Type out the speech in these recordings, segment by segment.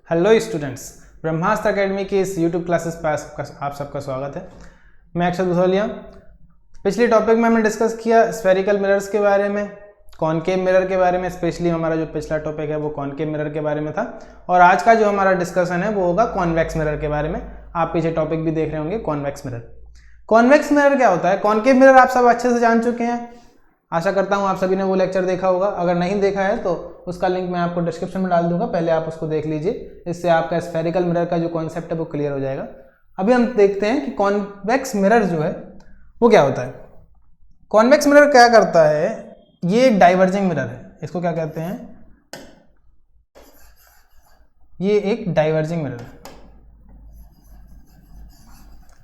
Hello students, ब्रह्मास्त्र academy की इस YouTube classes पर आप सबका स्वागत है। मैं अक्षत भुसौलिया। पिछले टॉपिक में हमने डिस्कस किया स्फेरिकल मिरर्स के बारे में, कॉनकेव मिरर के बारे में। स्पेशली हमारा जो पिछला टॉपिक है वो कॉनकेव मिरर के बारे में था, और आज का जो हमारा डिस्कशन है वो होगा कॉन्वेक्स मिरर के बारे में। आप पीछे टॉपिक भी देख रहे होंगे कॉन्वेक्स मिरर। कॉन्वेक्स मिरर क्या होता है? कॉनकेव मिरर आप सब अच्छे से जान चुके हैं, आशा करता हूँ आप सभी ने वो लेक्चर देखा होगा। अगर नहीं देखा है तो उसका लिंक मैं आपको डिस्क्रिप्शन में डाल दूंगा, पहले आप उसको देख लीजिए। इससे आपका स्फेरिकल मिरर का जो कॉन्सेप्ट है वो क्लियर हो जाएगा। अभी हम देखते हैं कि कॉन्वेक्स मिरर जो है वो क्या होता है। कॉन्वेक्स मिरर क्या करता है? ये एक डाइवर्जिंग मिरर है। इसको क्या कहते हैं? ये एक डाइवर्जिंग मिरर है।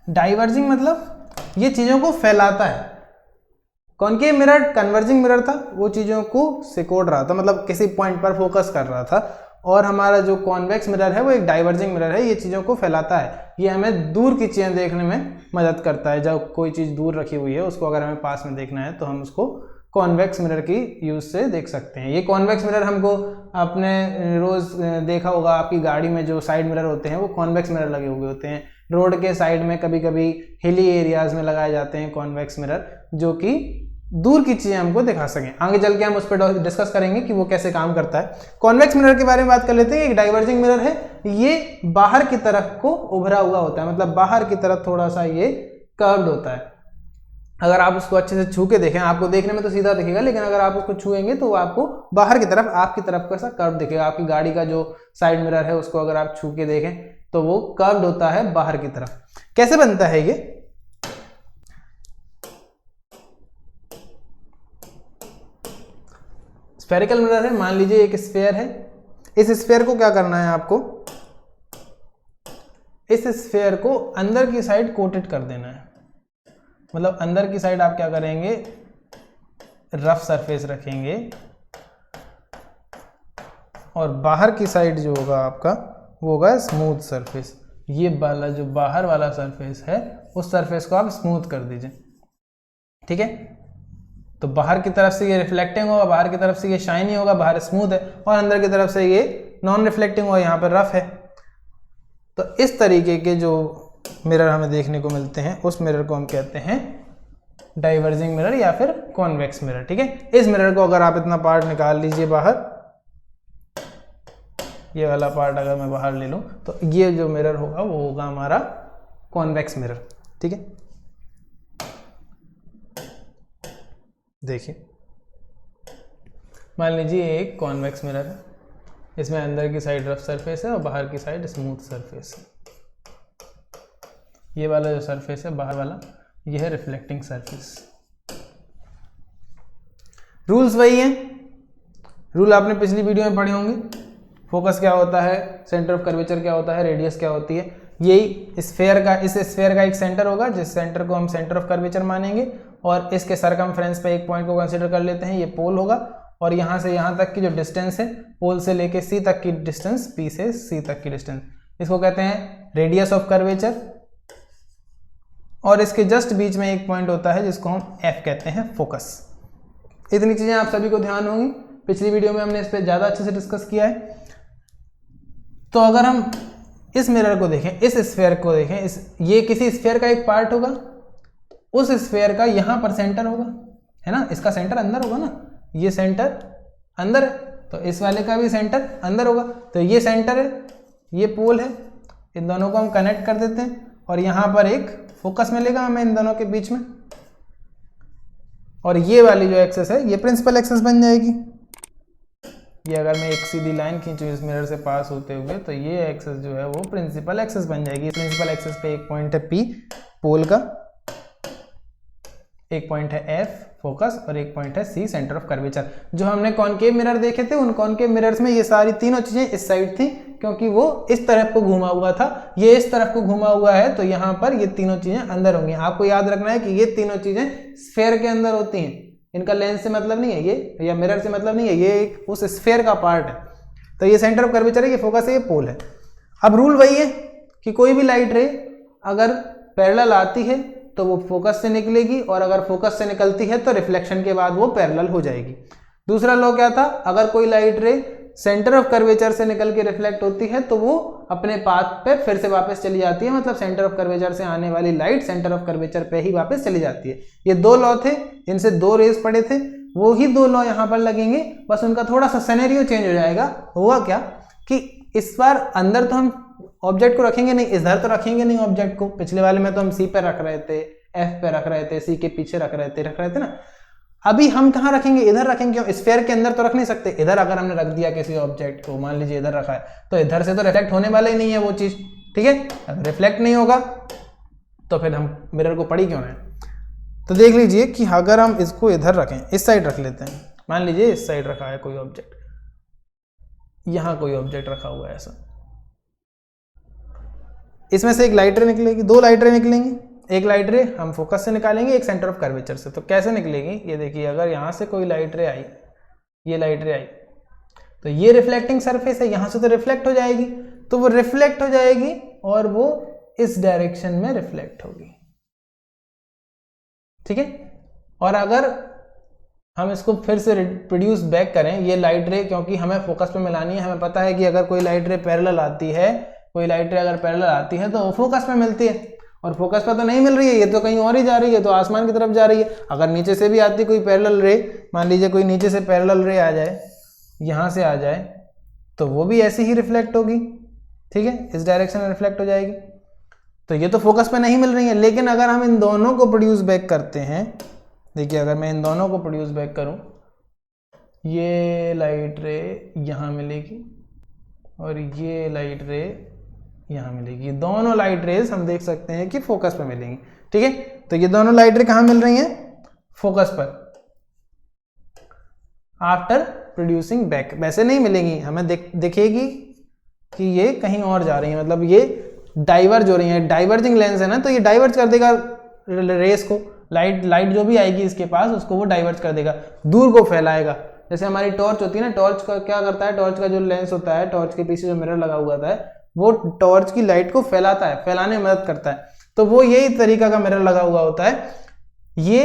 डाइवर्जिंग मतलब ये चीजों को फैलाता है। कॉनकेव मिरर कन्वर्जिंग मिरर था, वो चीज़ों को सिकोड़ रहा था, मतलब किसी पॉइंट पर फोकस कर रहा था। और हमारा जो कॉन्वेक्स मिरर है वो एक डाइवर्जिंग मिरर है, ये चीज़ों को फैलाता है। ये हमें दूर की चीज़ें देखने में मदद करता है। जब कोई चीज़ दूर रखी हुई है उसको अगर हमें पास में देखना है तो हम उसको कॉन्वेक्स मिरर की यूज से देख सकते हैं। ये कॉन्वेक्स मिरर हमको आपने रोज़ देखा होगा, आपकी गाड़ी में जो साइड मिरर होते हैं वो कॉन्वेक्स मिरर लगे हुए होते हैं। रोड के साइड में कभी कभी हिली एरियाज में लगाए जाते हैं कॉन्वेक्स मिरर, जो कि दूर की चीजें हमको दिखा सकें। आगे चल के हम उस पर डिस्कस करेंगे कि वो कैसे काम करता है। कॉन्वेक्स मिरर के बारे में बात कर लेते हैं। एक डाइवर्जिंग मिरर है, ये बाहर की तरफ को उभरा हुआ होता है, मतलब बाहर की तरफ थोड़ा सा ये कर्व्ड होता है। अगर आप उसको अच्छे से छू के देखें, आपको देखने में तो सीधा दिखेगा, लेकिन अगर आप उसको छुएंगे तो आपको बाहर की तरफ, आपकी तरफ का ऐसा कर्व दिखेगा। आपकी गाड़ी का जो साइड मिरर है उसको अगर आप छू के देखें तो वो कर्व्ड होता है बाहर की तरफ। कैसे बनता है ये? स्फेरिकल मिरर है, मान लीजिए एक स्फेयर है। इस स्फेयर को क्या करना है आपको? इस स्फेयर को अंदर की साइड कोटेड कर देना है। मतलब अंदर की साइड आप क्या करेंगे? रफ सरफेस रखेंगे, और बाहर की साइड जो होगा आपका वो होगा स्मूथ सरफेस। ये वाला जो बाहर वाला सरफेस है उस सरफेस को आप स्मूथ कर दीजिए, ठीक है। तो बाहर की तरफ से ये रिफ्लेक्टिंग होगा, बाहर की तरफ से ये शाइनी होगा, बाहर स्मूथ है, और अंदर की तरफ से ये नॉन रिफ्लेक्टिंग होगा, यहाँ पर रफ है। तो इस तरीके के जो मिरर हमें देखने को मिलते हैं उस मिरर को हम कहते हैं डाइवर्जिंग मिरर या फिर कॉन्वेक्स मिरर, ठीक है। इस मिरर को अगर आप इतना पार्ट निकाल लीजिए बाहर, ये वाला पार्ट अगर मैं बाहर ले लूँ तो ये जो मिरर होगा वो होगा हमारा कॉन्वेक्स मिरर, ठीक है। देखिए, मान लीजिए एक कॉन्वेक्स मिरर है, इसमें अंदर की साइड रफ सरफेस है और बाहर की साइड स्मूथ सरफेस है। ये वाला जो सरफेस है बाहर वाला, ये है रिफ्लेक्टिंग सरफेस। रूल्स वही हैं, रूल आपने पिछली वीडियो में पढ़े होंगे। फोकस क्या होता है, सेंटर ऑफ कर्वेचर क्या होता है, रेडियस क्या होती है। यही स्फेयर का, इस स्फेयर का एक सेंटर होगा जिस सेंटर को हम सेंटर ऑफ कर्वेचर मानेंगे, और इसके सरकमफ्रेंस पे एक पॉइंट को कंसीडर कर लेते हैं, ये पोल होगा। और यहाँ से यहाँ तक की जो डिस्टेंस है, पोल से लेके सी तक की डिस्टेंस, पी से सी तक की डिस्टेंस, इसको कहते हैं रेडियस ऑफ कर्वेचर। और इसके जस्ट बीच में एक पॉइंट होता है जिसको हम एफ कहते हैं, फोकस। इतनी चीजें आप सभी को ध्यान होंगी, पिछली वीडियो में हमने इस पर ज्यादा अच्छे से डिस्कस किया है। तो अगर हम इस मिरर को देखें, इस स्फेयर को देखें, ये किसी स्फेयर का एक पार्ट होगा, उस स्फेयर का यहां पर सेंटर होगा, है ना। इसका सेंटर अंदर होगा ना, ये सेंटर अंदर है, तो इस वाले का भी सेंटर अंदर होगा। तो ये सेंटर है, ये पोल है, इन दोनों को हम कनेक्ट कर देते हैं, और यहां पर एक फोकस मिलेगा हमें इन दोनों के बीच में। और ये वाली जो एक्सेस है ये प्रिंसिपल एक्सेस बन जाएगी। ये अगर मैं एक सीधी लाइन खींचूं इस मिरर से पास होते हुए तो ये एक्सेस जो है वो प्रिंसिपल एक्सेस बन जाएगी। प्रिंसिपल एक्सेस पे एक पॉइंट है पी पोल का, एक पॉइंट है एफ फोकस, और एक पॉइंट है सी सेंटर ऑफ कर्वेचर। जो हमने कॉनकेव मिरर देखे थे उन कॉनकेव मिरर्स में ये सारी तीनों चीजें इस साइड थी, क्योंकि वो इस तरफ को घुमा हुआ था, ये इस तरफ को घुमा हुआ है, तो यहाँ पर ये तीनों चीजें अंदर होंगी। आपको याद रखना है कि ये तीनों चीजें स्फेयर के अंदर होती हैं, इनका लेंस से मतलब नहीं है ये, या मिरर से मतलब नहीं है, ये एक उस स्फेयर का पार्ट है। तो ये सेंटर ऑफ कर्वेचर है, ये फोकस है, ये पोल है। अब रूल वही है कि कोई भी लाइट रे अगर पैरेलल आती है तो वो फोकस से निकलेगी, और अगर फोकस से निकलती है तो रिफ्लेक्शन के बाद वो पैरेलल हो जाएगी। दूसरा लॉ क्या था? अगर कोई लाइट रे सेंटर ऑफ कर्वेचर से निकल के रिफ्लेक्ट होती है तो वो अपने पाथ पे फिर से वापस चली जाती है, मतलब सेंटर ऑफ कर्वेचर से आने वाली लाइट सेंटर ऑफ कर्वेचर पे ही वापस चली जाती है। ये दो लॉ थे, इनसे दो रेज पड़े थे, वो ही दो लॉ यहाँ पर लगेंगे, बस उनका थोड़ा सा सिनेरियो चेंज हो जाएगा। हुआ क्या कि इस बार अंदर तो हम ऑब्जेक्ट को रखेंगे नहीं, इधर तो रखेंगे नहीं ऑब्जेक्ट को। पिछले वाले में तो हम सी पे रख रहे थे, एफ पे रख रहे थे, सी के पीछे रख रहे थे ना। अभी हम कहाँ रखेंगे, इधर रखेंगे। क्यों, स्फीयर के अंदर तो रख नहीं सकते। इधर अगर हमने रख दिया किसी ऑब्जेक्ट को, मान लीजिए इधर रखा है, तो इधर से तो रिफ्लेक्ट होने वाला ही नहीं है वो चीज, ठीक है। अगर रिफ्लेक्ट नहीं होगा तो फिर हम मिरर को पढ़ी क्यों रहे हैं। तो देख लीजिए कि अगर हम इसको इधर रखें, इस साइड रख लेते हैं, मान लीजिए इस साइड रखा है कोई ऑब्जेक्ट, यहां कोई ऑब्जेक्ट रखा हुआ है ऐसा, इसमें से एक लाइट रे निकलेगी, दो लाइट रे निकलेंगी। एक लाइट रे हम फोकस से निकालेंगे, एक सेंटर ऑफ कर्वेचर से। तो कैसे निकलेगी, ये देखिए, अगर यहां से कोई लाइट रे आई, ये लाइट रे आई, तो ये रिफ्लेक्टिंग सरफेस है, यहां से तो रिफ्लेक्ट हो जाएगी, तो वो रिफ्लेक्ट हो जाएगी और वो इस डायरेक्शन में रिफ्लेक्ट होगी, ठीक है। और अगर हम इसको फिर से प्रोड्यूस बैक करें, ये लाइट रे, क्योंकि हमें फोकस पे मिलानी है, हमें पता है कि अगर कोई लाइट रे पैरेलल आती है, कोई लाइट रे अगर पैरेलल आती है तो वो फोकस पे मिलती है, और फोकस पे तो नहीं मिल रही है, ये तो कहीं और ही जा रही है, तो आसमान की तरफ जा रही है। अगर नीचे से भी आती कोई पैरेलल रे, मान लीजिए कोई नीचे से पैरेलल रे आ जाए, यहाँ से आ जाए, तो वो भी ऐसी ही रिफ्लेक्ट होगी, ठीक है, इस डायरेक्शन में रिफ्लेक्ट हो जाएगी। तो ये तो फोकस पे नहीं मिल रही है। लेकिन अगर हम इन दोनों को प्रोड्यूस बैक करते हैं, देखिए अगर मैं इन दोनों को प्रोड्यूस बैक करूं, ये लाइट रे यहाँ मिलेगी और ये लाइट रे यहाँ मिलेगी। दोनों लाइट रेज हम देख सकते हैं कि फोकस पर मिलेंगी, ठीक है। तो ये दोनों लाइट रे कहाँ मिल रही हैं, फोकस पर, आफ्टर प्रोड्यूसिंग बैक। वैसे नहीं मिलेंगी, हमें दिखेगी कि ये कहीं और जा रही है, मतलब ये डाइवर्ज हो रही है। डाइवर्जिंग लेंस है ना, तो ये डाइवर्ज कर देगा रेस को, लाइट जो भी आएगी इसके पास उसको वो डाइवर्ज कर देगा, दूर को फैलाएगा। जैसे हमारी टॉर्च होती है ना, टॉर्च का क्या करता है, टॉर्च का जो लेंस होता है, टॉर्च के पीछे जो मिरर लगा हुआ था वो टॉर्च की लाइट को फैलाता है, फैलाने में मदद करता है। तो वो यही तरीका का मिरर लगा हुआ होता है। ये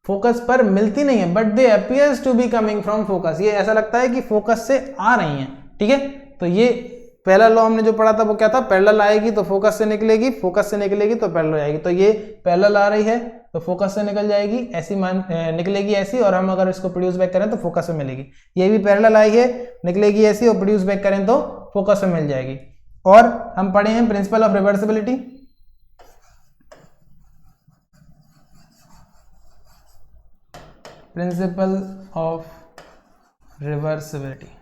फोकस पर मिलती नहीं है, but they appears to be coming from focus. ये ऐसा लगता है कि फोकस से आ रही हैं, ठीक है। तो ये पहला लॉ हमने जो पढ़ा था वो क्या था, पैरेलल आएगी तो फोकस से निकलेगी, फोकस से निकलेगी तो पैरेलल आएगी। तो ये पैरेलल आ रही है तो फोकस से निकल जाएगी, ऐसी निकलेगी ऐसी, और हम अगर इसको प्रोड्यूस बैक करें तो फोकस में मिलेगी। ये भी पैरेलल आई है, निकलेगी ऐसी, और प्रोड्यूस बैक करें तो फोकस में मिल जाएगी। और हम पढ़े हैं principle of reversibility, principle of reversibility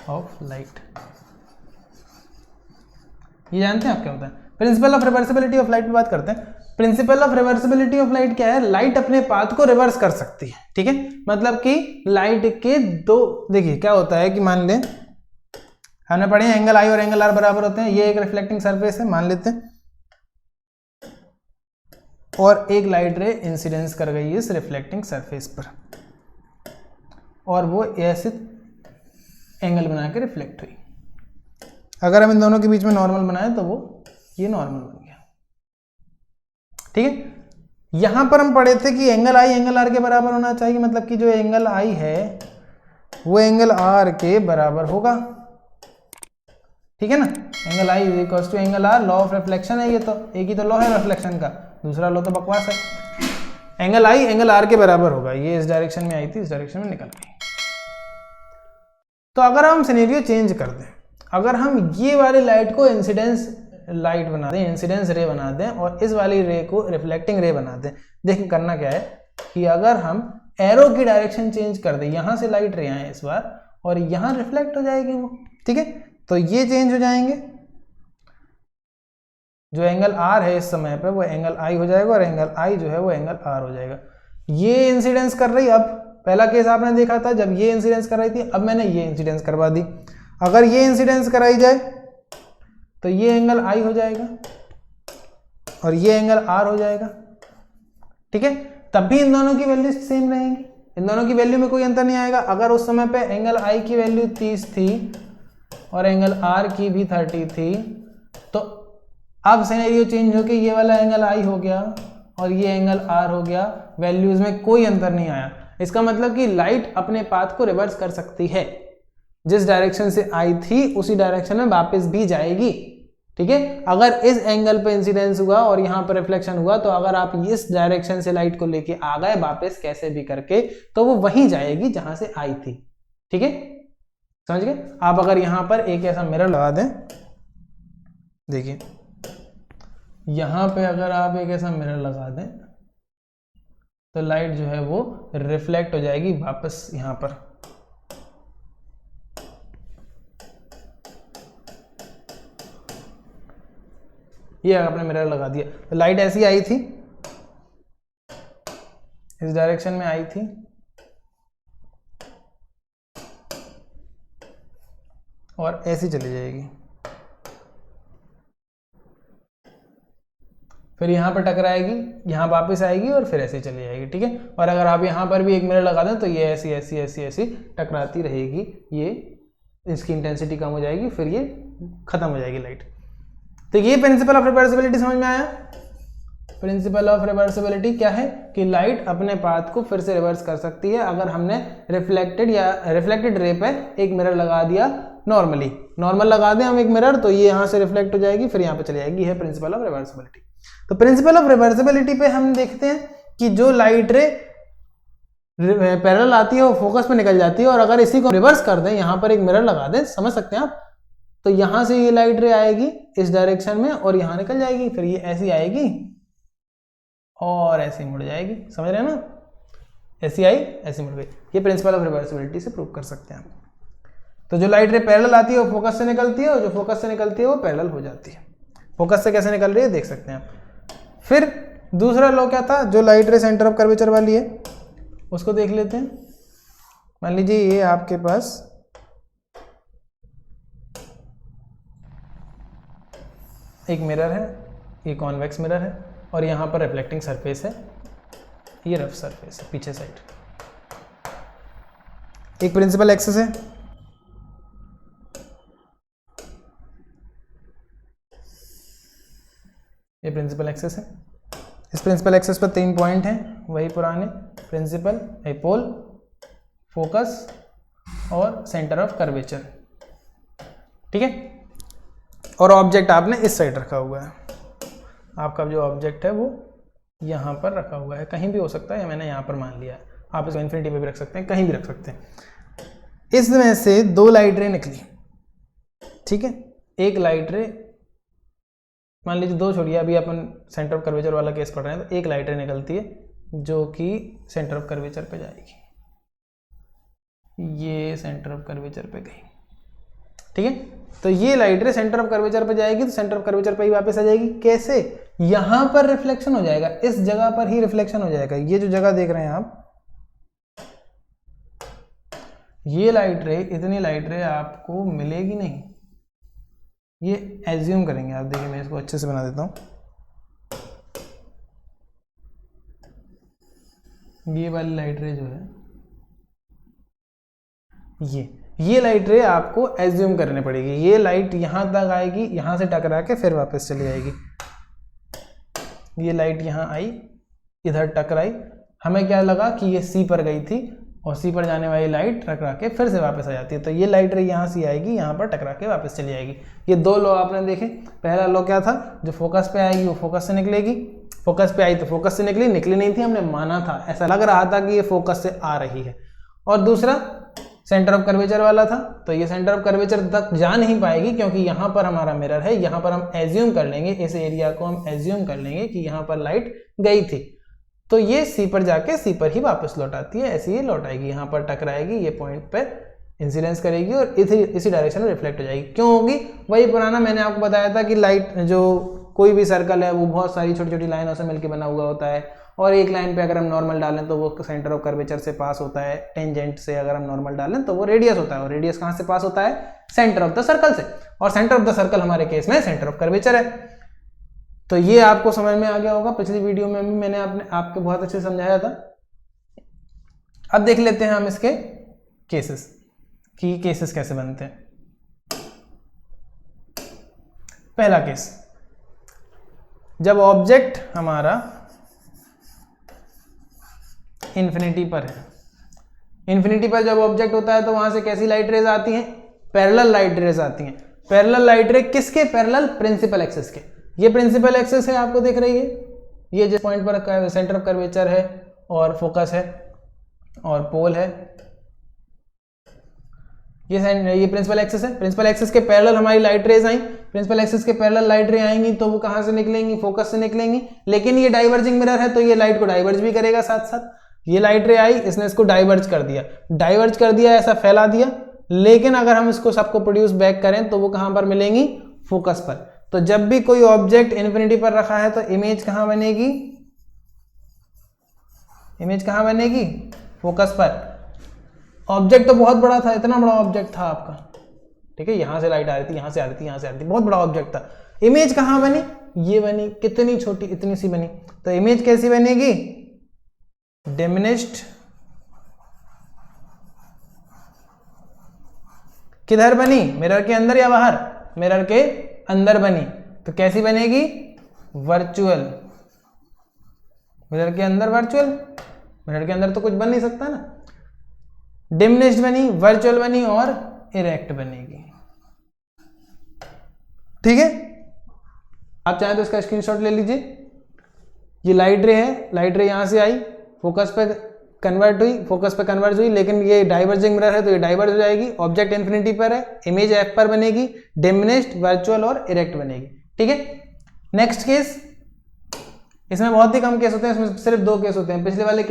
of light. ये जानते हैं आप क्या होता है, principle of reversibility of light पे बात करते हैं। Principle of reversibility of light क्या है, लाइट अपने पाथ को रिवर्स कर सकती है, ठीक है। मतलब कि लाइट के दो, देखिए क्या होता है कि मान लें हमने पढ़े एंगल आई और एंगल आर बराबर होते हैं। ये एक रिफ्लेक्टिंग सरफेस है मान लेते हैं, और एक लाइट रे इंसिडेंस कर गई इस रिफ्लेक्टिंग सरफेस पर, और वो ऐसे एंगल बना के रिफ्लेक्ट हुई। अगर हम इन दोनों के बीच में नॉर्मल बनाए तो वो ये नॉर्मल बन गया, ठीक है। यहां पर हम पढ़े थे कि एंगल आई एंगल आर के बराबर होना चाहिए, मतलब कि जो एंगल आई है वो एंगल आर के बराबर होगा, ठीक है ना। Angle i is equal to angle r, law of reflection है ये, तो एक ही तो लॉ है रिफ्लेक्शन का, दूसरा लॉ तो बकवास है। एंगल आई एंगल आर के बराबर होगा, ये इस डायरेक्शन में आई थी, इस डायरेक्शन में निकल गई। तो अगर हम सिनेरियो चेंज कर दें, अगर हम ये वाली लाइट को इंसिडेंस लाइट बना दें, इंसिडेंस रे बना दें, और इस वाली रे को रिफ्लेक्टिंग रे बना दें, देखिए करना क्या है कि अगर हम एरो की डायरेक्शन चेंज कर दें, यहां से लाइट रे आए इस बार, और यहां रिफ्लेक्ट हो जाएगी वो, ठीक है। तो ये चेंज हो जाएंगे, जो एंगल आर है इस समय पे वो एंगल आई हो जाएगा, और एंगल आई जो है वो एंगल आर हो जाएगा। ये इंसिडेंस कर रही, अब पहला केस आपने देखा था जब ये इंसिडेंस कर रही थी, अब मैंने ये इंसिडेंस करवा दी। अगर ये इंसिडेंस कराई जाए तो ये एंगल आई हो जाएगा और ये एंगल आर हो जाएगा, ठीक है। तब भी इन दोनों की वैल्यू सेम रहेंगी, इन दोनों की वैल्यू में कोई अंतर नहीं आएगा। अगर उस समय पे एंगल आई की वैल्यू 30 थी और एंगल आर की भी 30 थी, तो अब सिनेरियो चेंज होके ये वाला एंगल आई हो गया और ये एंगल R हो गया, वैल्यूज में कोई अंतर नहीं आया। इसका मतलब कि लाइट अपने पाथ को रिवर्स कर सकती है, जिस डायरेक्शन से आई थी उसी डायरेक्शन में वापस भी जाएगी। ठीक है, अगर इस एंगल पे इंसिडेंस हुआ और यहाँ पर रिफ्लेक्शन हुआ, तो अगर आप इस डायरेक्शन से लाइट को लेके आ गए वापस कैसे भी करके, तो वो वहीं जाएगी जहां से आई थी। ठीक है, समझ गए आप। अगर यहाँ पर एक ऐसा मिरर लगा दें, देखिए यहाँ पे अगर आप एक ऐसा मिरर लगा दें तो लाइट जो है वो रिफ्लेक्ट हो जाएगी वापस यहाँ पर। ये आपने मिरर लगा दिया तो लाइट ऐसी आई थी, इस डायरेक्शन में आई थी, और ऐसी चली जाएगी, फिर यहाँ पर टकराएगी, यहाँ वापस आएगी और फिर ऐसे चली जाएगी। ठीक है, और अगर आप यहाँ पर भी एक मिरर लगा दें तो ये ऐसी ऐसी ऐसी ऐसी टकराती रहेगी, ये इसकी इंटेंसिटी कम हो जाएगी, फिर ये खत्म हो जाएगी लाइट। तो ये प्रिंसिपल ऑफ रिवर्सिबिलिटी समझ में आया। प्रिंसिपल ऑफ रिवर्सिबिलिटी क्या है कि लाइट अपने पाथ को फिर से रिवर्स कर सकती है अगर हमने रिफ्लेक्टेड रे पे एक मिरर लगा दिया। नॉर्मल लगा दें हम एक मिरर, तो ये यहाँ से रिफ्लेक्ट हो जाएगी, फिर यहाँ पे चली जाएगी। है प्रिंसिपल ऑफ रिवर्सिबिलिटी। तो प्रिंसिपल ऑफ रिवर्सिबिलिटी पे हम देखते हैं कि जो लाइट रे पैरेलल आती है वो फोकस पे निकल जाती है, और अगर इसी को रिवर्स कर दें, यहाँ पर एक मिरर लगा दें, समझ सकते हैं आप, तो यहां से ये लाइट रे आएगी इस डायरेक्शन में और यहां निकल जाएगी, फिर ये ऐसी आएगी और ऐसे मुड़ जाएगी। समझ रहे हैं ना, ऐसी आई ऐसी मुड़ गई। ये प्रिंसिपल ऑफ रिवर्सिबिलिटी से प्रूव कर सकते हैं। तो जो लाइट रे पैरेलल आती है वो फोकस से निकलती है, और जो फोकस से निकलती है वो पैरेलल हो जाती है। फोकस से कैसे निकल रही है देख सकते हैं आप। फिर दूसरा लॉ क्या था, जो लाइट रे सेंटर ऑफ कर्वेचर वाली है उसको देख लेते हैं। मान लीजिए ये आपके पास एक मिरर है, ये कॉन्वेक्स मिरर है, और यहाँ पर रिफ्लेक्टिंग सरफेस है, ये रफ सरफेस है पीछे साइड। एक प्रिंसिपल एक्सिस है, ये प्रिंसिपल एक्सिस है। इस प्रिंसिपल एक्सिस पर 3 पॉइंट हैं, वही पुराने प्रिंसिपल, एपोल, फोकस और सेंटर ऑफ कर्वेचर। ठीक है, और ऑब्जेक्ट आपने इस साइड रखा हुआ है। आपका जो ऑब्जेक्ट है वो यहाँ पर रखा हुआ है, कहीं भी हो सकता है, मैंने यहाँ पर मान लिया है। आप इसको इन्फिनिटी पे भी रख सकते हैं, कहीं भी रख सकते हैं। इसमें से 2 लाइट रे निकली। ठीक है, एक लाइट रे, मान लीजिए 2 छोड़िए, अभी अपन सेंटर ऑफ कर्वेचर वाला केस पढ़ रहे हैं, तो एक लाइट रे निकलती है जो कि सेंटर ऑफ कर्वेचर पे जाएगी। ये सेंटर ऑफ कर्वेचर पे गई। ठीक है, तो ये लाइट रे सेंटर ऑफ कर्वेचर पे जाएगी, तो सेंटर ऑफ कर्वेचर पे ही वापस आ जाएगी। कैसे? यहां पर रिफ्लेक्शन हो जाएगा, इस जगह पर ही रिफ्लेक्शन हो जाएगा। ये जो जगह देख रहे हैं आप, ये लाइट रे, इतनी लाइट रे आपको मिलेगी नहीं। ये एज्यूम करेंगे आप, देखिए मैं इसको अच्छे से बना देता हूं। ये वाली लाइट रे जो है, ये लाइट रे आपको एज्यूम करनी पड़ेगी। ये लाइट यहां तक आएगी, यहां से टकरा के फिर वापस चली जाएगी। ये लाइट यहां आई, इधर टकराई, हमें क्या लगा कि ये सी पर गई थी, और सी पर जाने वाली लाइट टकरा के फिर से वापस आ जाती है। तो ये लाइट रे यहाँ से आएगी, यहाँ पर टकरा के वापस चली जाएगी। ये 2 लॉ आपने देखे। पहला लॉ क्या था, जो फोकस पे आएगी वो फोकस से निकलेगी। फोकस पे आई तो फोकस से निकली नहीं थी, हमने माना था, ऐसा लग रहा था कि ये फोकस से आ रही है। और दूसरा सेंटर ऑफ कर्वेचर वाला था, तो ये सेंटर ऑफ कर्वेचर तक जा नहीं पाएगी, क्योंकि यहाँ पर हमारा मिरर है। यहाँ पर हम एज्यूम कर लेंगे, इस एरिया को हम एज्यूम कर लेंगे कि यहाँ पर लाइट गई थी, तो ये सी पर जाके सी पर ही वापस लौट आती है। ऐसे ही लौट आएगी, यहाँ पर टकराएगी, ये पॉइंट पर इंसिडेंस करेगी और इसी डायरेक्शन में रिफ्लेक्ट हो जाएगी। क्यों होगी? वही पुराना मैंने आपको बताया था कि लाइट, जो कोई भी सर्कल है वो बहुत सारी छोटी छोटी लाइनों से मिलकर बना हुआ होता है, और एक लाइन पे अगर हम नॉर्मल डालें तो वो सेंटर ऑफ कर्वेचर से पास होता है। टेंजेंट से अगर हम नॉर्मल डालें तो वो रेडियस होता है, और रेडियस कहाँ से पास होता है? सेंटर ऑफ द सर्कल से, और सेंटर ऑफ द सर्कल हमारे केस में सेंटर ऑफ कर्वेचर है। तो ये आपको समझ में आ गया होगा। पिछली वीडियो में भी मैंने आपको बहुत अच्छे से समझाया था। अब देख लेते हैं हम इसके केसेस कि केसेस कैसे बनते हैं। पहला केस, जब ऑब्जेक्ट हमारा इन्फिनिटी पर है। इन्फिनिटी पर जब ऑब्जेक्ट होता है तो वहां से कैसी लाइट रेज आती हैं? पैरेलल लाइट रेज आती हैं। पैरेलल लाइट रे किसके पैरेलल? प्रिंसिपल एक्सिस के। ये प्रिंसिपल एक्सिस है, आपको दिख रही है, ये जिस पॉइंट पर सेंटर ऑफ कर्वेचर है और फोकस है और पोल है, ये प्रिंसिपल एक्सिस है। प्रिंसिपल एक्सिस के पैरेलल हमारी लाइट रेज आई। प्रिंसिपल एक्सिस के पैरेलल लाइट रे आएंगी तो वो कहां से निकलेंगी? फोकस से निकलेंगी। लेकिन ये डाइवर्जिंग मिरर है तो ये लाइट को डाइवर्ज भी करेगा साथ साथ। ये लाइट रे आई, इसने इसको डाइवर्ज कर दिया, ऐसा फैला दिया। लेकिन अगर हम इसको सबको प्रोड्यूस बैक करें तो वो कहां पर मिलेंगी? फोकस पर। तो जब भी कोई ऑब्जेक्ट इन्फिनिटी पर रखा है तो इमेज कहां बनेगी? फोकस पर। ऑब्जेक्ट तो बहुत बड़ा था, इतना बड़ा ऑब्जेक्ट था आपका, ठीक है, यहां से लाइट आ रही थी, यहां से आ रही थी, यहां से आ रही थी, बहुत बड़ा ऑब्जेक्ट था। इमेज कहां बनी? ये बनी, कितनी छोटी, इतनी सी बनी। तो इमेज कैसी बनेगी? डिमिनिश्ड। किधर बनी? मिरर के अंदर या बाहर? मिरर के अंदर बनी। तो कैसी बनेगी? वर्चुअल। मिरर के अंदर वर्चुअल, मिरर के अंदर तो कुछ बन नहीं सकता ना। डिमिनिश्ड बनी, वर्चुअल बनी और इरेक्ट बनेगी। ठीक है, आप चाहें तो इसका स्क्रीनशॉट ले लीजिए। ये लाइट रे है, लाइट रे यहां से आई, फोकस पे कन्वर्ट हुई, फोकस पे कन्वर्ज हुई, लेकिन ये डाइवर्जिंग मिरर है तो ये डाइवर्ज हो जाएगी। ऑब्जेक्ट इन्फिनिटी पर है, इमेज एफ पर बनेगी, डिमिनिश्ड, वर्चुअल और इरेक्ट बनेगी। ठीक है, नेक्स्ट केस, इसमें बहुत ही कम केस होते हैं, इसमें सिर्फ 2 केस होते हैं। पिछले वाले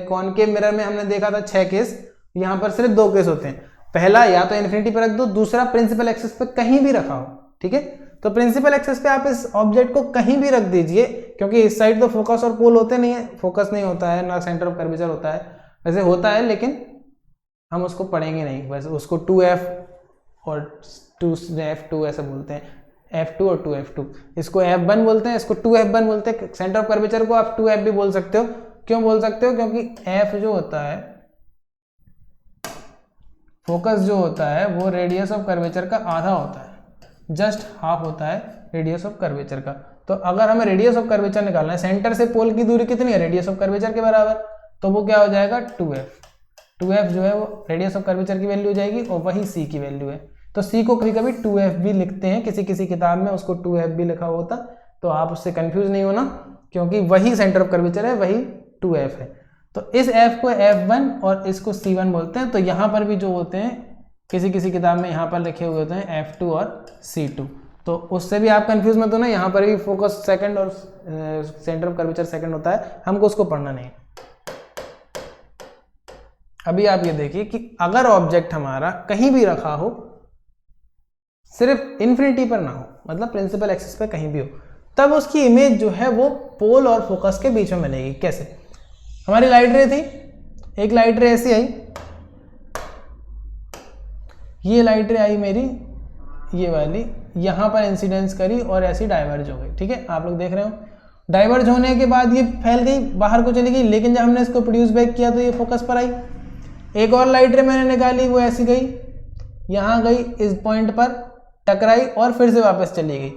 कॉनकेव मिरर में हमने देखा था 6 केस, यहां पर सिर्फ 2 केस होते हैं। पहला, या तो इन्फिनिटी पर रख दो, दूसरा प्रिंसिपल एक्सिस पे कहीं भी रखा हो। ठीक है, तो प्रिंसिपल एक्सिस पे आप इस ऑब्जेक्ट को कहीं भी रख दीजिए, क्योंकि इस साइड तो फोकस और पोल होते नहीं है, फोकस नहीं होता है, ना सेंटर ऑफ कर्वेचर होता है। वैसे होता है लेकिन हम उसको पढ़ेंगे नहीं, वैसे उसको 2F और 2F2 ऐसे बोलते हैं, F2 और 2F2। इसको F1 बोलते हैं, इसको 2F1 बोलते हैं। सेंटर ऑफ कर्वेचर को आप 2F भी बोल सकते हो। क्यों बोल सकते हो? क्योंकि F जो होता है, फोकस जो होता है, वो रेडियस ऑफ कर्वेचर का आधा होता है, जस्ट हाफ होता है रेडियस ऑफ कर्वेचर का। तो अगर हमें रेडियस ऑफ कर्वेचर निकालना है, सेंटर से पोल की दूरी कितनी है? रेडियस ऑफ कर्वेचर के बराबर, तो वो क्या हो जाएगा? 2F। 2F जो है वो रेडियस ऑफ कर्वेचर की वैल्यू हो जाएगी और वही C की वैल्यू है। तो C को कभी कभी 2F भी लिखते हैं, किसी किसी किताब में उसको 2F भी लिखा होता, तो आप उससे कंफ्यूज नहीं होना, क्योंकि वही सेंटर ऑफ कर्वेचर है, वही 2F है। तो इस F को F1 और इसको C1 बोलते हैं। तो यहाँ पर भी जो होते हैं, किसी किसी किताब में यहाँ पर लिखे हुए होते हैं F2 और C2, तो उससे भी आप कंफ्यूज मत होना। यहाँ पर भी फोकस सेकंड और सेंटर ऑफ कर्वेचर सेकंड होता है, हमको उसको पढ़ना नहीं। अभी आप ये देखिए कि अगर ऑब्जेक्ट हमारा कहीं भी रखा हो, सिर्फ इन्फिनिटी पर ना हो, मतलब प्रिंसिपल एक्सिस पे कहीं भी हो, तब उसकी इमेज जो है वो पोल और फोकस के बीच में बनेगी। कैसे? हमारी लाइट रे थी, एक लाइट रे ऐसी आई, ये लाइट रे आई मेरी, ये वाली, यहां पर इंसिडेंस करी और ऐसी डाइवर्ज हो गई। ठीक है, आप लोग देख रहे हो, डाइवर्ज होने के बाद ये फैल गई, बाहर को चली गई, लेकिन जब हमने इसको प्रोड्यूस बैक किया तो ये फोकस पर आई। एक और लाइट रे मैंने निकाली, वो ऐसी गई, यहां गई, इस पॉइंट पर टकराई और फिर से वापस चली गई।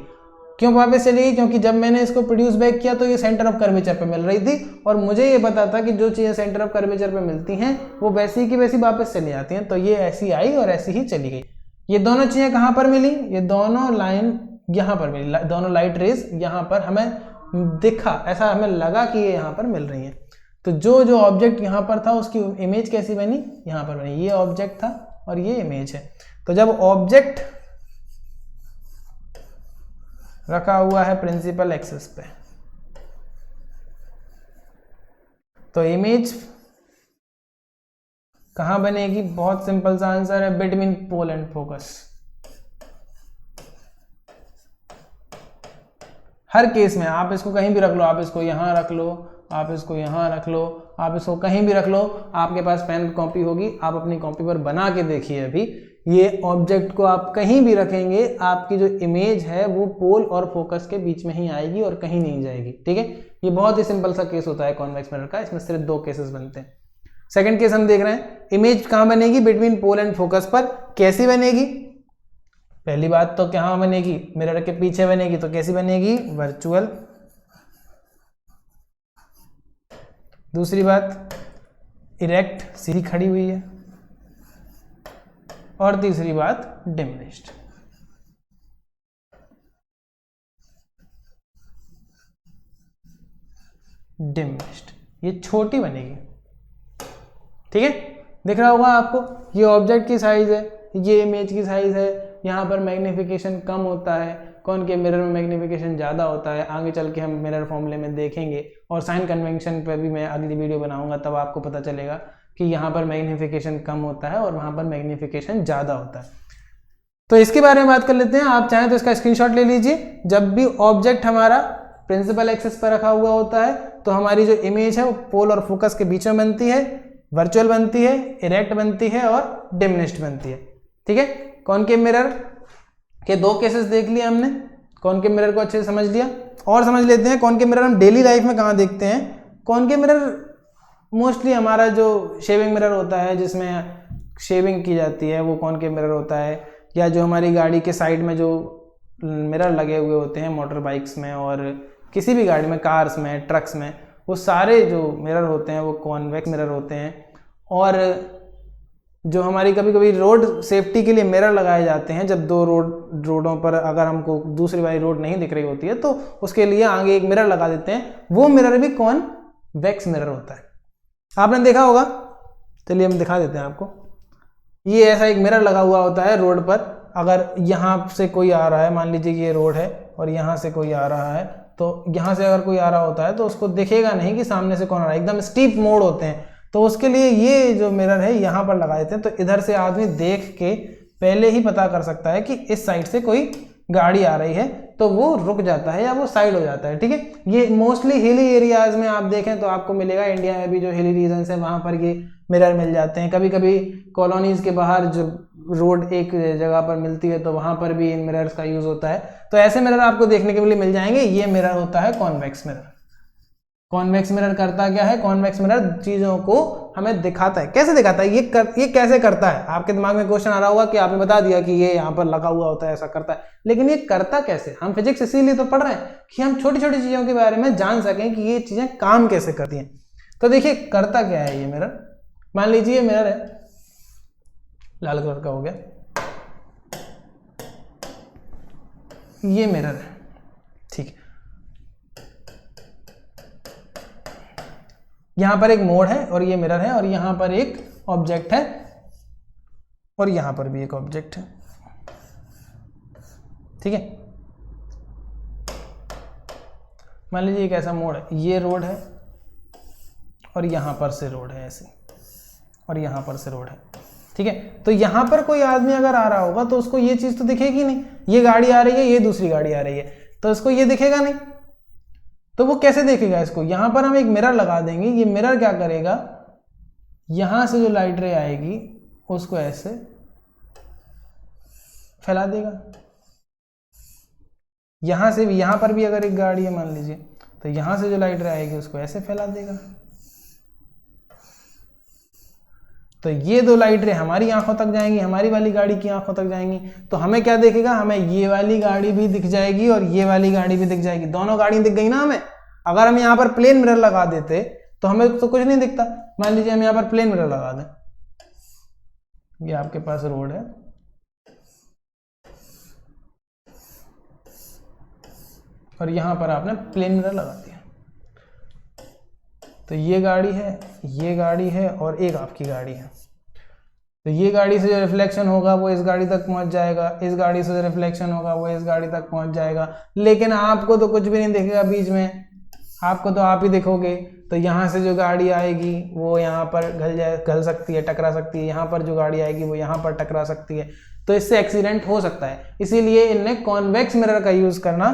क्यों वापस चली गई? क्योंकि जब मैंने इसको प्रोड्यूस बैक किया तो ये सेंटर ऑफ कर्वेचर पे मिल रही थी, और मुझे ये पता था कि जो चीज़ें सेंटर ऑफ कर्वेचर पे मिलती हैं वो वैसी की वैसी वापस चली जाती हैं। तो ये ऐसी आई और ऐसी ही चली गई। ये दोनों चीज़ें कहाँ पर मिली? ये दोनों लाइन यहाँ पर मिली, दोनों लाइट रेज यहाँ पर हमें दिखा, ऐसा हमें लगा कि ये यहाँ पर मिल रही हैं। तो जो जो ऑब्जेक्ट यहाँ पर था उसकी इमेज कैसी बनी? यहाँ पर बनी। ये ऑब्जेक्ट था और ये इमेज है। तो जब ऑब्जेक्ट रखा हुआ है प्रिंसिपल एक्सिस पे, तो इमेज कहां बनेगी? बहुत सिंपल सा आंसर है, बिटवीन पोल एंड फोकस। हर केस में आप इसको कहीं भी रख लो, आप इसको यहां रख लो, आप इसको यहां रख लो, आप इसको कहीं भी रख लो, आपके पास पेन कॉपी होगी, आप अपनी कॉपी पर बना के देखिए। अभी ये ऑब्जेक्ट को आप कहीं भी रखेंगे, आपकी जो इमेज है वो पोल और फोकस के बीच में ही आएगी और कहीं नहीं जाएगी। ठीक है, ये बहुत ही सिंपल सा केस होता है कॉन्वेक्स मिरर का, इसमें सिर्फ 2 केसेस बनते हैं। सेकंड केस हम देख रहे हैं, इमेज कहां बनेगी? बिटवीन पोल एंड फोकस पर। कैसी बनेगी? पहली बात तो कहां बनेगी? मिरर के पीछे बनेगी। तो कैसी बनेगी? वर्चुअल। दूसरी बात, इरेक्ट सीधी खड़ी हुई है, और तीसरी बात डिमिनिश्ड। डिमिनिश्ड ये छोटी बनेगी, ठीक है। दिख रहा होगा आपको, ये ऑब्जेक्ट की साइज है, ये इमेज की साइज है, यहाँ पर मैग्निफिकेशन कम होता है, कॉनकेव मिरर में मैग्निफिकेशन ज़्यादा होता है। आगे चल के हम मिरर फॉर्मूले में देखेंगे, और साइन कन्वेंशन पर भी मैं अगली वीडियो बनाऊंगा, तब आपको पता चलेगा कि यहाँ पर मैग्निफिकेशन कम होता है और वहाँ पर मैग्निफिकेशन ज़्यादा होता है। तो इसके बारे में बात कर लेते हैं। आप चाहें तो इसका स्क्रीनशॉट ले लीजिए। जब भी ऑब्जेक्ट हमारा प्रिंसिपल एक्सिस पर रखा हुआ होता है तो हमारी जो इमेज है वो पोल और फोकस के बीच में बनती है, वर्चुअल बनती है, इरेक्ट बनती है और डिमिनिश्ड बनती है, ठीक है। कॉनकेव मिरर के दो केसेस देख लिए हमने, कॉनकेव मिरर को अच्छे से समझ लिया। और समझ लेते हैं कॉनकेव मिरर हम डेली लाइफ में कहाँ देखते हैं। कॉनकेव मिरर मोस्टली हमारा जो शेविंग मिरर होता है, जिसमें शेविंग की जाती है, वो कॉनकेव मिरर होता है। या जो हमारी गाड़ी के साइड में जो मिरर लगे हुए होते हैं मोटर बाइक्स में और किसी भी गाड़ी में, कार्स में, ट्रक्स में, वो सारे जो मिरर होते हैं वो कॉन्वेक्स मिरर होते हैं। और जो हमारी कभी कभी रोड सेफ्टी के लिए मिरर लगाए जाते हैं, जब दो रोडों पर अगर हमको दूसरी वाली रोड नहीं दिख रही होती है तो उसके लिए आगे एक मिरर लगा देते हैं, वो मिरर भी कॉन्वेक्स मिरर होता है। आपने देखा होगा, चलिए हम दिखा देते हैं आपको। ये ऐसा एक मिरर लगा हुआ होता है रोड पर। अगर यहाँ से कोई आ रहा है, मान लीजिए ये रोड है और यहाँ से कोई आ रहा है, तो यहाँ से अगर कोई आ रहा होता है तो उसको दिखेगा नहीं कि सामने से कौन आ रहा है, एकदम स्टीप मोड़ होते हैं। तो उसके लिए ये जो मिरर है यहाँ पर लगा देते हैं, तो इधर से आदमी देख के पहले ही पता कर सकता है कि इस साइड से कोई गाड़ी आ रही है, तो वो रुक जाता है या वो साइड हो जाता है, ठीक है। ये मोस्टली हिली एरियाज में आप देखें तो आपको मिलेगा, इंडिया में भी जो हिली रीजन है वहाँ पर ये मिरर मिल जाते हैं। कभी कभी कॉलोनीज के बाहर जो रोड एक जगह पर मिलती है तो वहाँ पर भी इन मिरर्स का यूज होता है। तो ऐसे मिरर आपको देखने के लिए मिल जाएंगे। ये मिरर होता है कॉन्वेक्स मिरर। कॉन्वेक्स मिरर करता क्या है? कॉन्वेक्स मिरर चीजों को हमें दिखाता है। कैसे दिखाता है? ये कैसे करता है? आपके दिमाग में क्वेश्चन आ रहा होगा कि आपने बता दिया कि ये यहाँ पर लगा हुआ होता है, ऐसा करता है, लेकिन ये करता कैसे? हम फिजिक्स इसीलिए तो पढ़ रहे हैं कि हम छोटी छोटी चीजों के बारे में जान सकें कि ये चीजें काम कैसे करती हैं। तो देखिए करता क्या है ये मिरर। मान लीजिए मिरर है, लाल कलर का हो गया, ये मिरर है, ठीक है। यहां पर एक मोड़ है और ये मिरर है, और यहां पर एक ऑब्जेक्ट है और यहां पर भी एक ऑब्जेक्ट है, ठीक है। मान लीजिए एक ऐसा मोड़ है, ये रोड है और यहां पर से रोड है ऐसे, और यहां पर से रोड है, ठीक है। तो यहां पर कोई आदमी अगर आ रहा होगा तो उसको ये चीज तो दिखेगी नहीं, ये गाड़ी आ रही है, ये दूसरी गाड़ी आ रही है, तो इसको ये दिखेगा नहीं। तो वो कैसे देखेगा इसको? यहां पर हम एक मिरर लगा देंगे। ये मिरर क्या करेगा, यहां से जो लाइट रे आएगी उसको ऐसे फैला देगा। यहां से भी, यहां पर भी अगर एक गाड़ी है मान लीजिए, तो यहां से जो लाइट रे आएगी उसको ऐसे फैला देगा। तो ये दो लाइट रे हमारी आंखों तक जाएंगी, हमारी वाली गाड़ी की आंखों तक जाएंगी। तो हमें क्या दिखेगा? हमें ये वाली गाड़ी भी दिख जाएगी और ये वाली गाड़ी भी दिख जाएगी। दोनों गाड़ी दिख गई ना हमें। अगर हम यहाँ पर प्लेन मिरर लगा देते तो हमें तो कुछ नहीं दिखता। मान लीजिए हम यहाँ पर प्लेन मिरर लगा दें, ये आपके पास रोड है, और यहां पर आपने प्लेन मिरर लगा दिया, तो ये गाड़ी है, ये गाड़ी है और एक आपकी गाड़ी है। तो ये गाड़ी से जो रिफ्लेक्शन होगा वो इस गाड़ी तक पहुंच जाएगा, इस गाड़ी से जो रिफ्लेक्शन होगा वो इस गाड़ी तक पहुंच जाएगा, लेकिन आपको तो कुछ भी नहीं दिखेगा बीच में, आपको तो आप ही दिखोगे। तो यहाँ से जो गाड़ी आएगी वो यहाँ पर घल सकती है, टकरा सकती है, यहाँ पर जो गाड़ी आएगी वो यहाँ पर टकरा सकती है। तो इससे एक्सीडेंट हो सकता है। इसीलिए इनने कॉन्वेक्स मिरर का यूज करना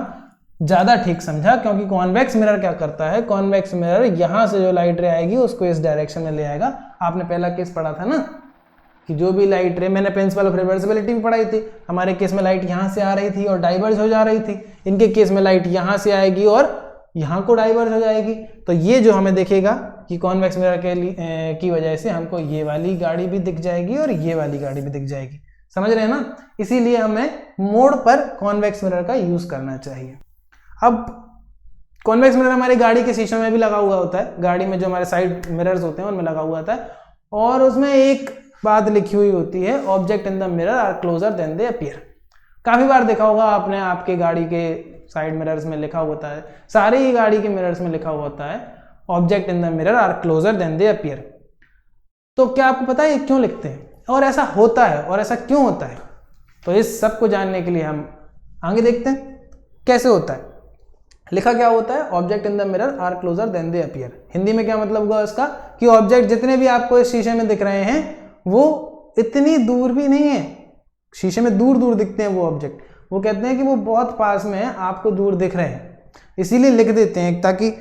ज्यादा ठीक समझा, क्योंकि कॉन्वेक्स मिरर क्या करता है, कॉन्वेक्स मिरर यहाँ से जो लाइट रे आएगी उसको इस डायरेक्शन में ले आएगा। आपने पहला केस पढ़ा था ना कि जो भी लाइट रे, मैंने प्रिंसिपल ऑफ रिवर्सिबिलिटी भी पढ़ाई थी, हमारे केस में लाइट यहाँ से आ रही थी और डाइवर्ज हो जा रही थी। इनके केस में लाइट यहाँ से आएगी और यहाँ को डाइवर्ज हो जाएगी। तो ये जो हमें देखेगा कि कॉन्वेक्स मिरर के लिए की वजह से हमको ये वाली गाड़ी भी दिख जाएगी और ये वाली गाड़ी भी दिख जाएगी। समझ रहे हैं ना? इसीलिए हमें मोड़ पर कॉन्वेक्स मिरर का यूज करना चाहिए। अब कॉन्वेक्स मिरर हमारी गाड़ी के शीशों में भी लगा हुआ होता है, गाड़ी में जो हमारे साइड मिरर्स होते हैं उनमें लगा हुआ होता है, और उसमें एक बात लिखी हुई होती है, object in the mirror are closer than they appear. काफ़ी बार देखा होगा आपने, आपके गाड़ी के साइड मिरर्स में लिखा होता है, सारे ही गाड़ी के मिरर्स में लिखा हुआ होता है object in the mirror are closer than they appear. तो क्या आपको पता है ये क्यों लिखते हैं और ऐसा होता है और ऐसा क्यों होता है? तो इस सब को जानने के लिए हम आगे देखते हैं कैसे होता है। लिखा क्या होता है, object in the mirror are closer than they appear. Hindi में क्या मतलब हुआ इसका कि ऑब्जेक्ट जितने भी आपको इस शीशे में दिख रहे हैं वो इतनी दूर भी नहीं है, शीशे में दूर दूर दिखते हैं वो ऑब्जेक्ट, वो कहते हैं कि वो बहुत पास में है, आपको दूर दिख रहे हैं, इसीलिए लिख देते हैं ताकि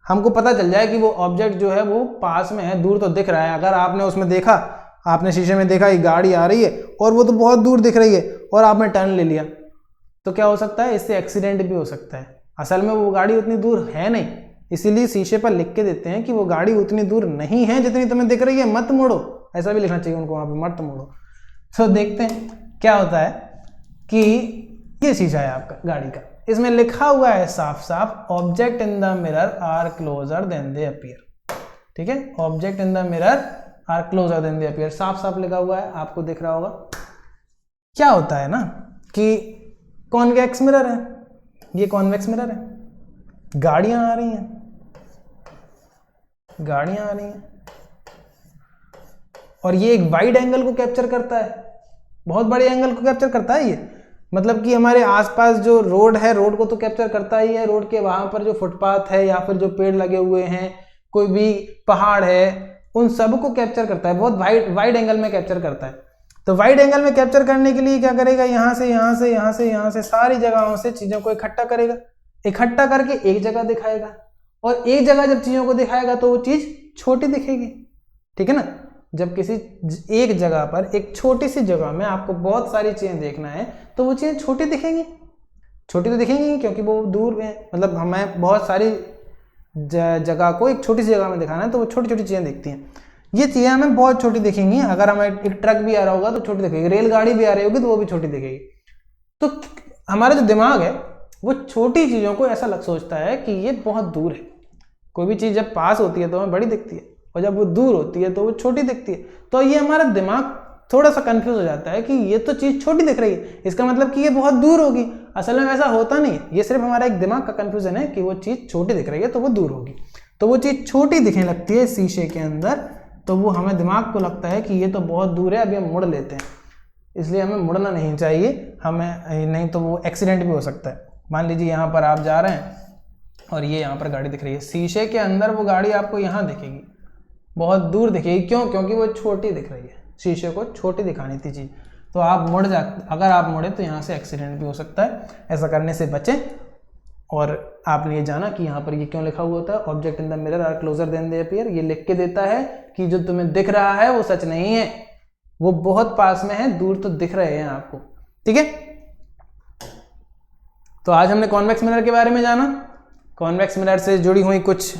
हमको पता चल जाए कि वो ऑब्जेक्ट जो है वो पास में है, दूर तो दिख रहा है। अगर आपने उसमें देखा, आपने शीशे में देखा ये गाड़ी आ रही है और वो तो बहुत दूर दिख रही है और आपने टर्न ले लिया, तो क्या हो सकता है, इससे एक्सीडेंट भी हो सकता है। असल में वो गाड़ी उतनी दूर है नहीं, इसीलिए शीशे पर लिख के देते हैं कि वो गाड़ी उतनी दूर नहीं है जितनी तुम्हें दिख रही है, मत मुड़ो, ऐसा भी लिखना चाहिए उनको वहाँ पे, मत मुड़ो। तो देखते हैं क्या होता है कि ये शीशा है आपका गाड़ी का, इसमें लिखा हुआ है साफ साफ object in the mirror are closer than they appear. ठीक है, object in the mirror are closer than they appear, साफ साफ लिखा हुआ है, आपको दिख रहा होगा। क्या होता है ना कि कॉन्वेक्स मिरर है, ये कॉन्वेक्स मिरर है, गाड़ियां आ रही हैं, गाड़ियां आ रही हैं और ये एक वाइड एंगल को कैप्चर करता है, बहुत बड़े एंगल को कैप्चर करता है ये, मतलब कि हमारे आसपास जो रोड है, रोड को तो कैप्चर करता ही है, रोड के वहां पर जो फुटपाथ है या फिर जो पेड़ लगे हुए हैं, कोई भी पहाड़ है, उन सब को कैप्चर करता है, बहुत वाइड एंगल में कैप्चर करता है। तो वाइड एंगल में कैप्चर करने के लिए क्या करेगा, यहाँ से यहाँ से यहाँ से यहाँ से सारी जगहों से चीजों को इकट्ठा करेगा, इकट्ठा करके एक जगह दिखाएगा, और एक जगह जब चीजों को दिखाएगा तो वो चीज छोटी दिखेगी। ठीक है ना, जब किसी एक जगह पर, एक छोटी सी जगह में आपको बहुत सारी चीजें देखना है तो वो चीजें छोटी दिखेंगी, छोटी तो दिखेंगी क्योंकि वो दूर है, मतलब हमें बहुत सारी जगह को एक छोटी सी जगह में दिखाना है तो वो छोटी छोटी चीजें दिखती हैं। ये चीजें हमें बहुत छोटी दिखेंगी, अगर हमें एक ट्रक भी आ रहा होगा तो छोटी दिखेगी, रेलगाड़ी भी आ रही होगी तो वो भी छोटी दिखेगी। तो हमारा जो दिमाग है वो छोटी चीजों को ऐसा सोचता है कि ये बहुत दूर है। कोई भी चीज जब पास होती है तो हमें बड़ी दिखती है और जब वो दूर होती है तो वो छोटी दिखती है। तो ये हमारा दिमाग थोड़ा सा कंफ्यूज हो जाता है कि ये तो चीज छोटी दिख रही है, इसका मतलब कि ये बहुत दूर होगी। असल में ऐसा होता नहीं है, ये सिर्फ हमारा एक दिमाग का कंफ्यूजन है कि वो चीज छोटी दिख रही है तो वो दूर होगी। तो वो चीज छोटी दिखने लगती है शीशे के अंदर, तो वो हमें दिमाग को लगता है कि ये तो बहुत दूर है, अभी हम मुड़ लेते हैं। इसलिए हमें मुड़ना नहीं चाहिए, हमें नहीं तो वो एक्सीडेंट भी हो सकता है। मान लीजिए यहाँ पर आप जा रहे हैं और ये यहाँ पर गाड़ी दिख रही है, शीशे के अंदर वो गाड़ी आपको यहाँ दिखेगी, बहुत दूर दिखेगी। क्यों? क्योंकि वो छोटी दिख रही है, शीशे को छोटी दिखानी थी चीज़। तो आप मुड़ जाते, अगर आप मुड़े तो यहाँ से एक्सीडेंट भी हो सकता है। ऐसा करने से बचें। और आपने ये जाना कि यहाँ पर ये क्यों लिखा हुआ होता है, object in the mirror are closer than they appear. ये लिख के देता है कि जो तुम्हें दिख रहा है वो सच नहीं है, वो बहुत पास में है, दूर तो दिख रहे हैं आपको। ठीक है, तो आज हमने कॉन्वेक्स मिरर के बारे में जाना। कॉन्वेक्स मिरर से जुड़ी हुई कुछ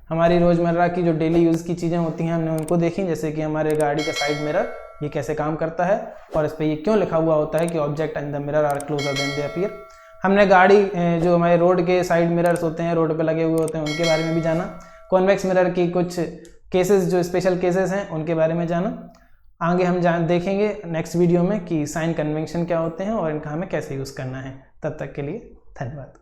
हमारी रोजमर्रा की जो डेली यूज की चीजें होती हैं हमने उनको देखी, जैसे कि हमारे गाड़ी का साइड मिरर ये कैसे काम करता है और इस पर ये क्यों लिखा हुआ होता है कि object in the mirror are closer than they appear. हमने गाड़ी जो हमारे रोड के साइड मिरर्स होते हैं, रोड पे लगे हुए होते हैं, उनके बारे में भी जाना। कॉन्वेक्स मिरर की कुछ केसेस, जो स्पेशल केसेस हैं, उनके बारे में जाना। आगे हम देखेंगे नेक्स्ट वीडियो में कि साइन कन्वेंशन क्या होते हैं और इनका हमें कैसे यूज़ करना है। तब तक के लिए धन्यवाद।